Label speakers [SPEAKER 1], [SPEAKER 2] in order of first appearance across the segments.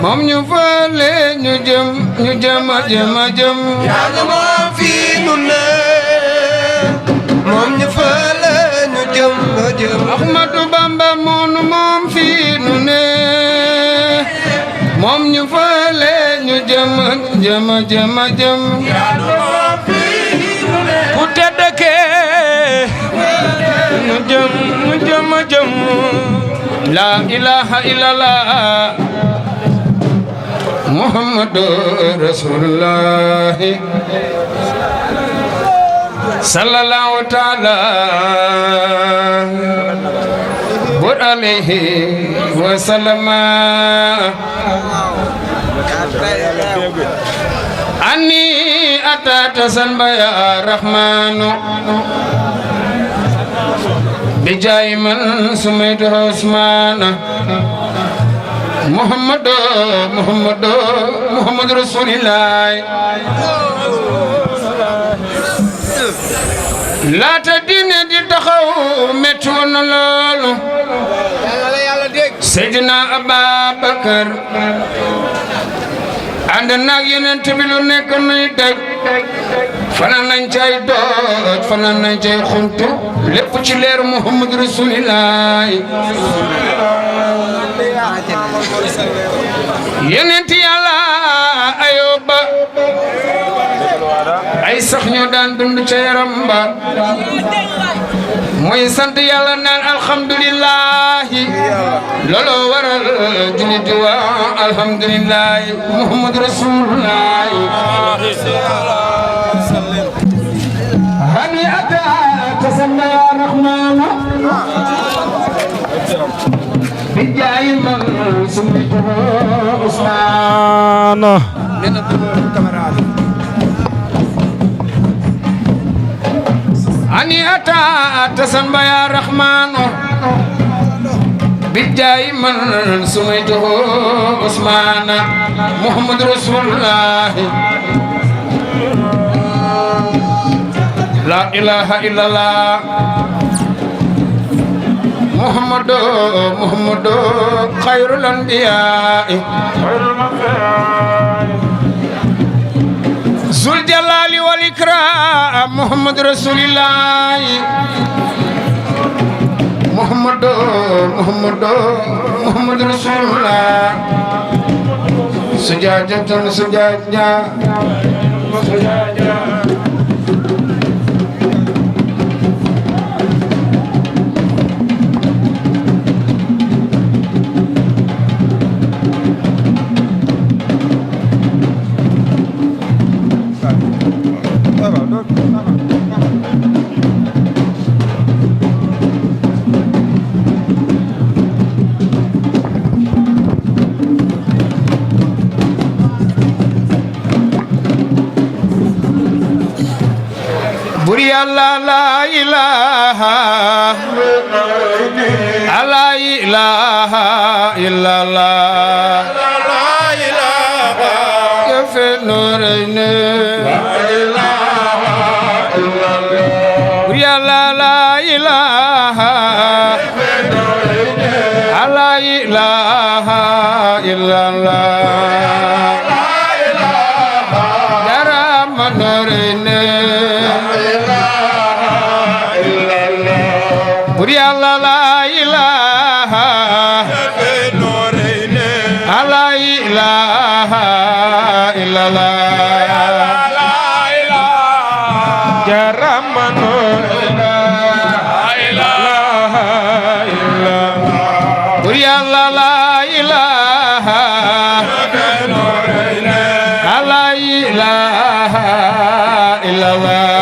[SPEAKER 1] moom ñu fale ñu jëm yaa ñu moom fii nu ne moom ñu fale ñu jëm Ahmadu Bamba moonu moom fii nu ne moom ñu fale ñu jëm yaa ñu moom fii nu ne ku tedd kee ñu jëm la ilaha illallah Muhammadu Rasulullah sallallahu ta'ala alayhi wa sallama anni atata sanba ya rahmanu bijay man sumaytu Usmana Muhammadu Rasulillah laata diine di taxaw metti woon na loolu Seydina Ababakar ànd naag Yonent bi lu nekk nuy daj fanaan nañ cay dooj fanaan nañ cay xuntu lépp ci leer Muhammadu Rasulillah Yonent Yàlla Ayoba ay sax ñoo daan dund ca yaram ba mooy sant Yàlla naan alhamdulillahi looloo waral jullit di waa alhamdulillahi Muhammadu Rasulullah hani ata tasanna ya rahmanu bijaayi man sumitu Usmana ani ata tasanba ya rahmanu bijaayi man sumitu Usmana Muhammadu Rasulullah la ilaha illallah Muhammadu khairul anbiya Zul jalali wal ikram Muhammadu Rasulillah Muhammadu Rasulullah sujajatun sujaja Buri Allah la ilaha illallah la ilaha ya fi nurayni la ilaha illallah Buri Allah la ilaha illallah la ilaha jaram nurayni Buri Allah la ilaha illallah la ilaha jaram nurayni la ilaha illallah Buri Allah la ilaha la ilaha illallah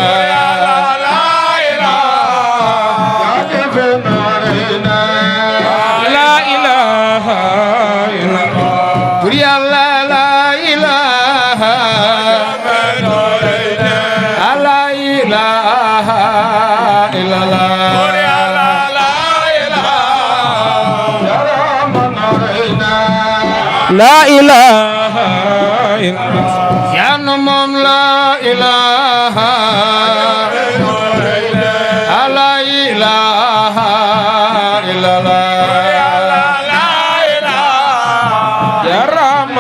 [SPEAKER 1] La ilaha illallah ya no mom la ilaha la ilaha illallah la ilaha ya ram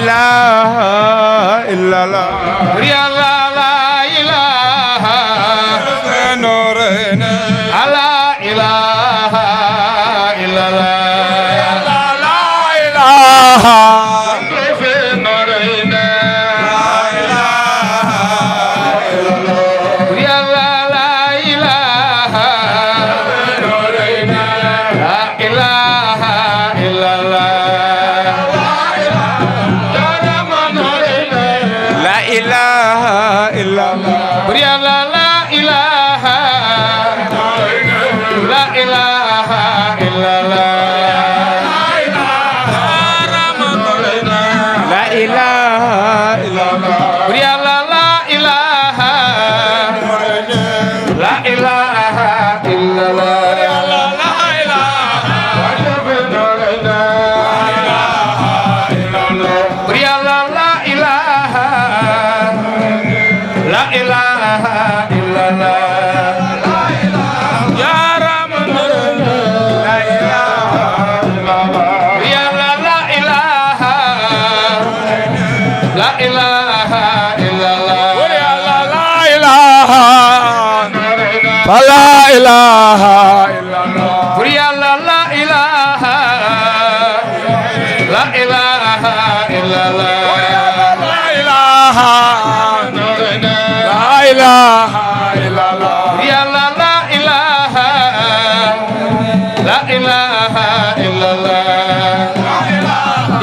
[SPEAKER 2] ilaha illallah
[SPEAKER 1] ya la ilaha
[SPEAKER 2] Noorayni
[SPEAKER 1] la ilaha illallah
[SPEAKER 2] la ilaha La ilaha illallah
[SPEAKER 1] la ilaha la ilaha illallah
[SPEAKER 2] la ilaha la ilaha illallah
[SPEAKER 1] ya la ilaha la ilaha illallah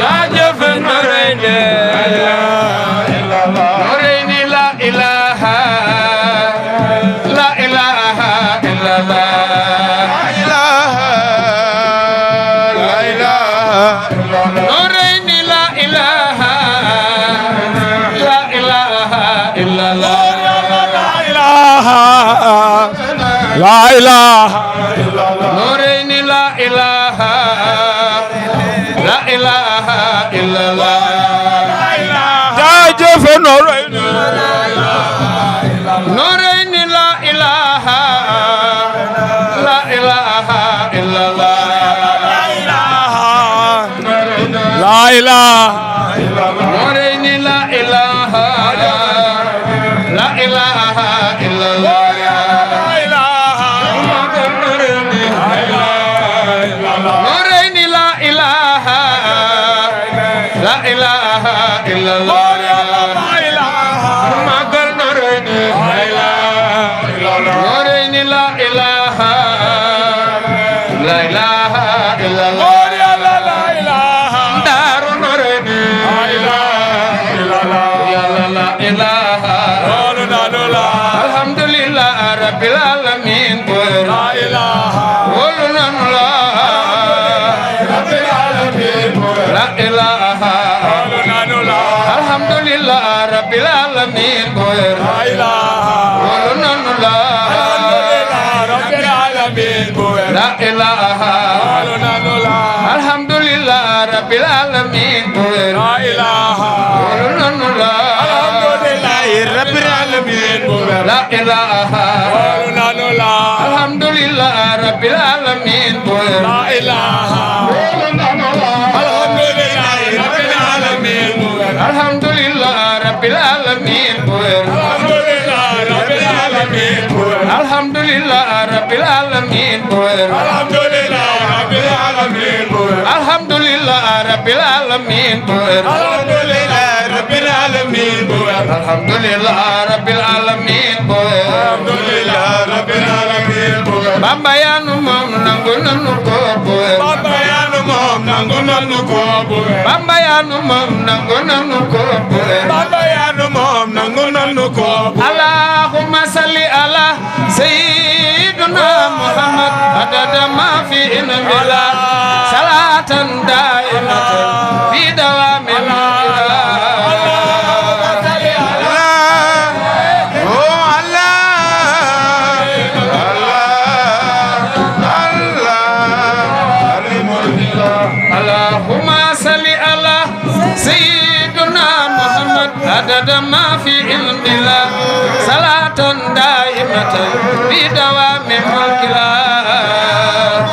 [SPEAKER 1] ya jëf Noreyni Noreyni la ilaha la ilaha illallah Noreyni la ilaha la ilaha illallah
[SPEAKER 2] la ilaha
[SPEAKER 1] Noreyni la ilaha la ilaha illallah
[SPEAKER 2] jaajëf Noreyni
[SPEAKER 1] Noreyni la ilaha la ilaha illallah
[SPEAKER 2] la ilaha
[SPEAKER 1] Noreyni la ilaha la ilaha illallah Noreyni la ilaha la ilaha illallah magal Noreyni Noreyni la ilaha la ilaha illallah Daaru Noreyni yàlla la ilaha alhamdulillah rabbil alamin la ilaha wolu nanu la la ilaha alhamdulillah rabbil alamin la ilaha wolu nanu la la ilaha alhamdulillah rabbil alamin la ilaha wolu nanu la
[SPEAKER 2] rabbil alamin
[SPEAKER 1] la ilaha alhamdulillah rabbil alamin
[SPEAKER 2] la ilaha
[SPEAKER 1] alhamdulillah rabbil alamin alhamdulillah rabbil alamin alhamdulillah rabbil alamin alhamdulillah rabbil alamin Bamba yanu moom nangu nanu ko
[SPEAKER 2] Bamba yanu moom nangu nanu ko
[SPEAKER 1] Bamba yanu moom nangu nanu ko
[SPEAKER 2] Bamba yanu moom nangu nanu ko
[SPEAKER 1] Allahumma salli ala sayyidina Muhammad adada ma fi inbila salatan daimatan fi dawamin عدد ما في علم الله صلاة دائمة بدوام ملك الله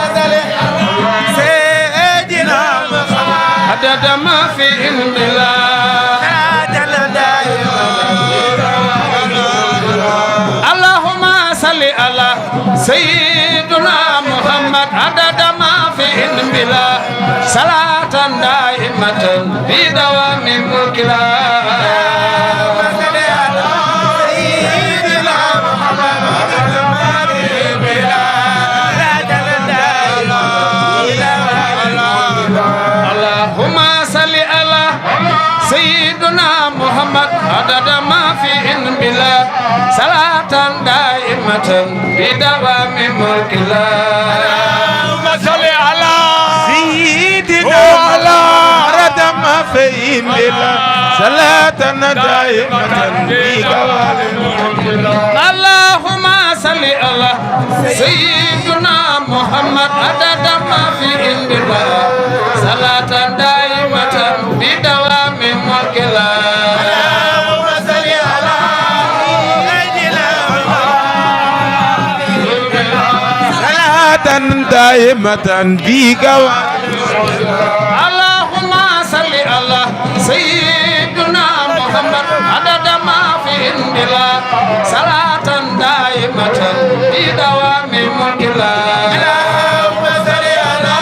[SPEAKER 1] سيدنا عدد ما في علم الله صلاة دائمة بدوام ملكنا اللهم صل على سيدنا محمد عدد ما في بلا صلاة دائمة بدوام ملك الله
[SPEAKER 2] اللهم صل على سيدنا عدد ما في بلا صلاة دائمة بدوام ملك الله
[SPEAKER 1] اللهم صل على سيدنا محمد عدد ما في بلا صلاة دائمة بدوام ملك الله
[SPEAKER 2] دائمة بيقوى
[SPEAKER 1] اللهم صل على سيدنا محمد عدد ما في بلا صلاة دائمة بدوام ملك الله اللهم صل على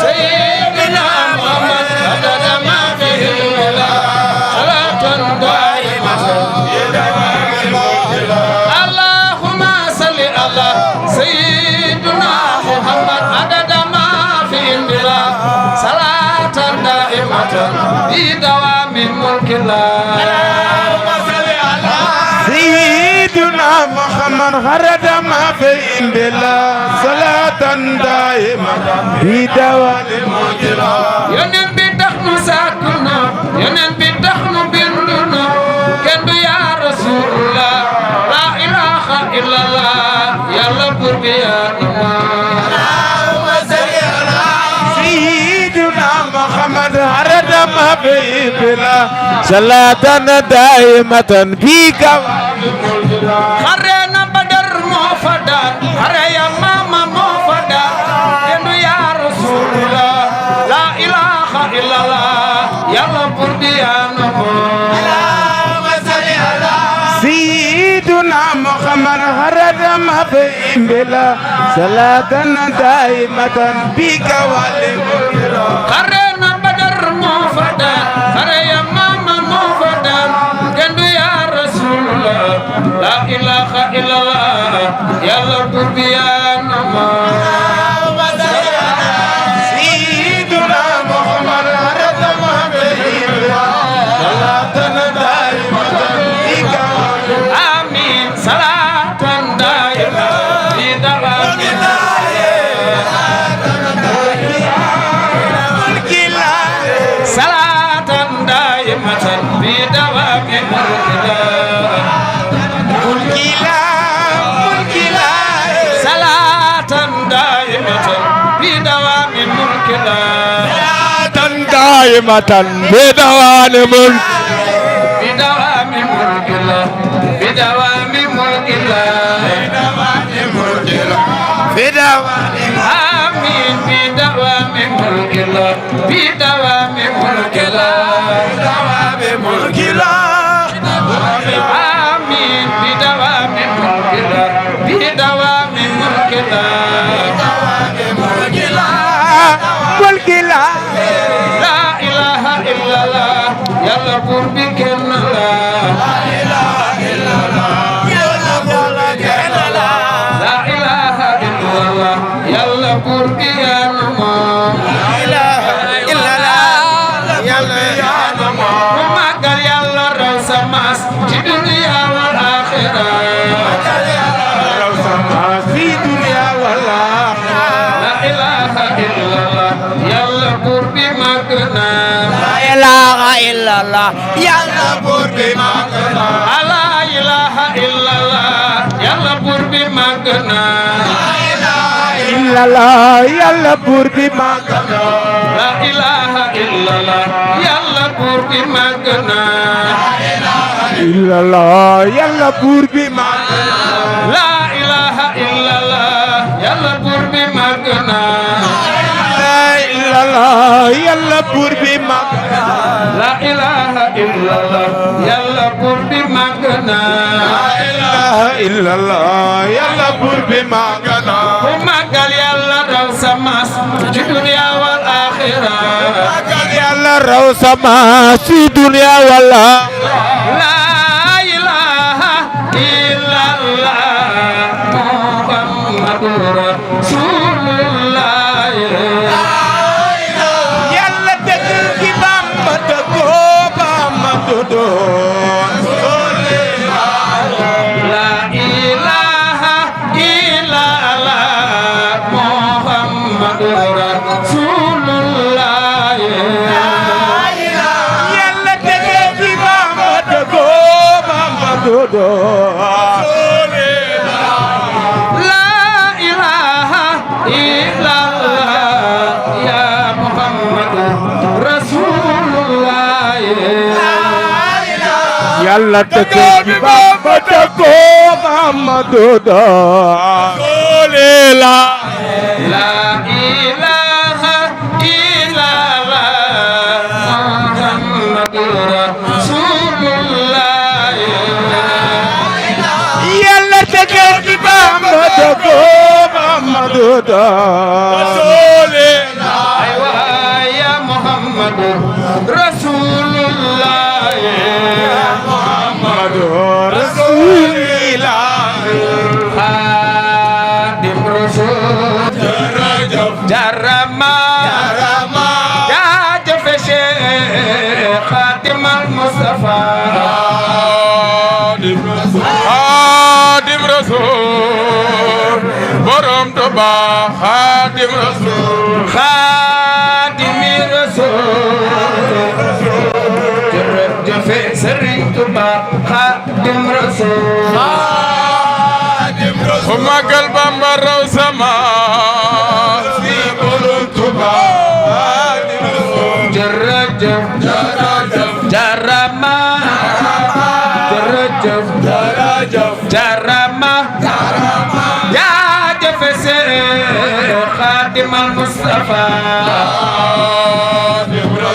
[SPEAKER 1] سيدنا محمد عدد ما في بلا صلاة دائمة بدوام ملك الله اللهم صل على سيدنا محمد عدد ما في بلا صلاة دائمة بدوام ملك الله اللهم صل على
[SPEAKER 2] سيدنا محمد عدد ما في بلا صلاة دائمة بدوام ملك الله
[SPEAKER 1] يونن بي تخنو ساكنا يونن بي تخنو بندنا كندو يا رسول الله لا إله إلا الله يلا بربيا اللهم صل على
[SPEAKER 2] سيدنا محمد عدد ما في بلا صلاة دائمة بدوام ملك الله
[SPEAKER 1] خرنا بدر موفدان خريا ماما موفدان كندو يا رسول الله لا إله إلا الله يلا بربيا اللهم صل على
[SPEAKER 2] سيدنا محمد عدد ما في بلا صلاة دائمة بدوام ملك الله
[SPEAKER 1] خرنا بدر موفدان خريا ماما موفدان كندو يا رسول الله لا إله إلا الله يلا بربيا اللهم صل على
[SPEAKER 2] سيدنا محمد عدد ما في بلا صلاة دائمة بدوام
[SPEAKER 1] آمين صلاة دائمة بدوام
[SPEAKER 2] ملك الله
[SPEAKER 1] صلاة دائمة بدوام ملك الله
[SPEAKER 2] ملك الله ملك الله
[SPEAKER 1] صلاة دائمة بدوام ملك الله
[SPEAKER 2] دائمة بدوام ملك
[SPEAKER 1] بدوام ملك الله بدوام ملك الله آمين بدوام ملك الله بدوام ملك الله
[SPEAKER 2] ملك الله
[SPEAKER 1] آمين بدوام ملك الله بدوام ملك الله
[SPEAKER 2] ملك الله
[SPEAKER 1] لا إله إلا الله يلا قربك الله لا إله إلا الله يلا قربك يا نمو لا إله إلا الله يلا نمو ومقال يلا روس ماس في دنيا والآخرة
[SPEAKER 2] في دنيا والآخرة
[SPEAKER 1] لا إله إلا الله يلا قربي مكنا
[SPEAKER 3] لا إله إلا الله يلا
[SPEAKER 2] قربي مكنا
[SPEAKER 1] لا إله إلا الله يلا قربي مكنا
[SPEAKER 2] إلا الله يلا قربي مكنا
[SPEAKER 1] لا إله إلا الله يلا قربي مكنا
[SPEAKER 2] إلا الله يلا قربي مكنا
[SPEAKER 1] لا إله إلا الله يلا قربي مكنا
[SPEAKER 2] لا إلا الله يلا قربي مكنا
[SPEAKER 1] لا إله إلا الله يلا قربي مكنا
[SPEAKER 2] لا إله إلا الله يلا قربي مكنا
[SPEAKER 1] ومقال يلا روس ماس في الدنيا والآخرة
[SPEAKER 2] yàlla raw sama si dunya wala
[SPEAKER 1] la ilaha illallah muhammadur rasulullah
[SPEAKER 2] yàlla dëgg gi Bamba dëggoo Bamba dodoon
[SPEAKER 1] la ilaha illallah muhammadur rasulullah
[SPEAKER 2] yàlla dëgg gi Bamba dëggoo Bamba dodoon
[SPEAKER 1] la ilaha illallah ya muhammadur rasulullah
[SPEAKER 2] yàlla dëgg gi Bamba dëggoo Bamba dodoon la
[SPEAKER 1] la ilaha illallah muhammadur rasulullah
[SPEAKER 2] yàlla dëgg gi Bamba dëggoo Bamba dodoon
[SPEAKER 1] aywa ya muhammadur rasulullah
[SPEAKER 2] Muhammadu Rasulillah
[SPEAKER 1] Khadim Rasul jarama jaajëf Cheikh Khadim al Mustafa
[SPEAKER 2] Khadim Rasul borom Tuuba Khadim Rasul
[SPEAKER 1] Khadim Rasul jërëjëf Serigne Touba Khadim Rasul
[SPEAKER 2] ku magal Bamba raw sama si borom Tuuba Khadim Rasul
[SPEAKER 1] jërëjëf jarama jërëjëf jarama jaajëf Seex Xaadim al Mustafa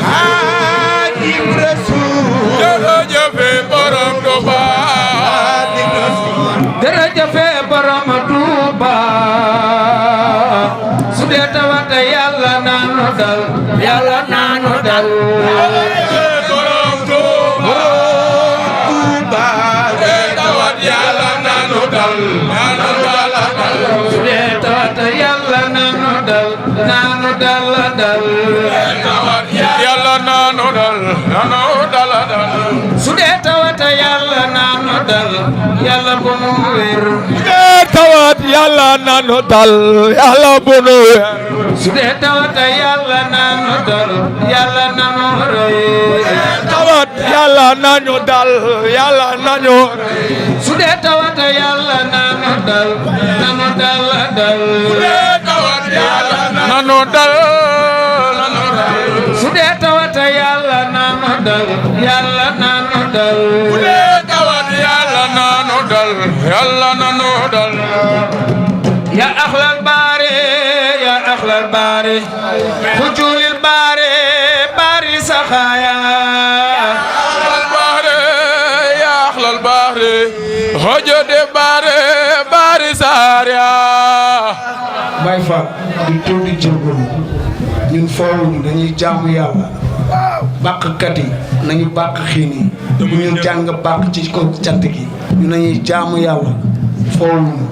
[SPEAKER 1] Xaadim Rasuul
[SPEAKER 2] jërëjëf borom Tuuba
[SPEAKER 1] jërëjëf borom Tuuba su dee tawat Yàlla naanu dal Yàlla naanu dal
[SPEAKER 2] borom Tuuba tawat Yàlla nanu dal
[SPEAKER 1] su dee tawat Yàlla naanu dal naanu dal dal
[SPEAKER 2] Yàlla nanu dal
[SPEAKER 1] su dee tawat Yàlla naanu dal Yàlla bu nu wér
[SPEAKER 2] tawat Yàlla nanu dal Yàlla bu nu wér
[SPEAKER 1] su dee tawat Yàlla naanu dal Yàlla nanu rëy
[SPEAKER 2] tawat Yàlla nanu dal Yàlla nanu
[SPEAKER 1] su dee tawat Yàlla naanu dal nanu dal dal
[SPEAKER 2] tawat Yàlla nanu dal
[SPEAKER 1] su dee tawat Yàlla naanu dal Yàlla naanu dal
[SPEAKER 2] tawat Yàlla nanu dal Yàlla nanu dal
[SPEAKER 1] ya akhlal baare ya akhlal baare hujulil baare baari saxaaya
[SPEAKER 2] ya akhlal bahri hojode bari saria
[SPEAKER 4] Baay Faal di tuub di jégalu ñun foowuñu dañuy jaamu yàlla bàqkat yi nañu bàq xiin yi bu ñu jàng bàq ci ko cant gi ñu nañuy jaamu yàlla foowuñu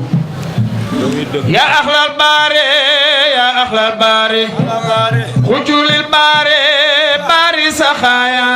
[SPEAKER 1] ya akhlal baare ya akhlal baare hujulil baare baari saxaaya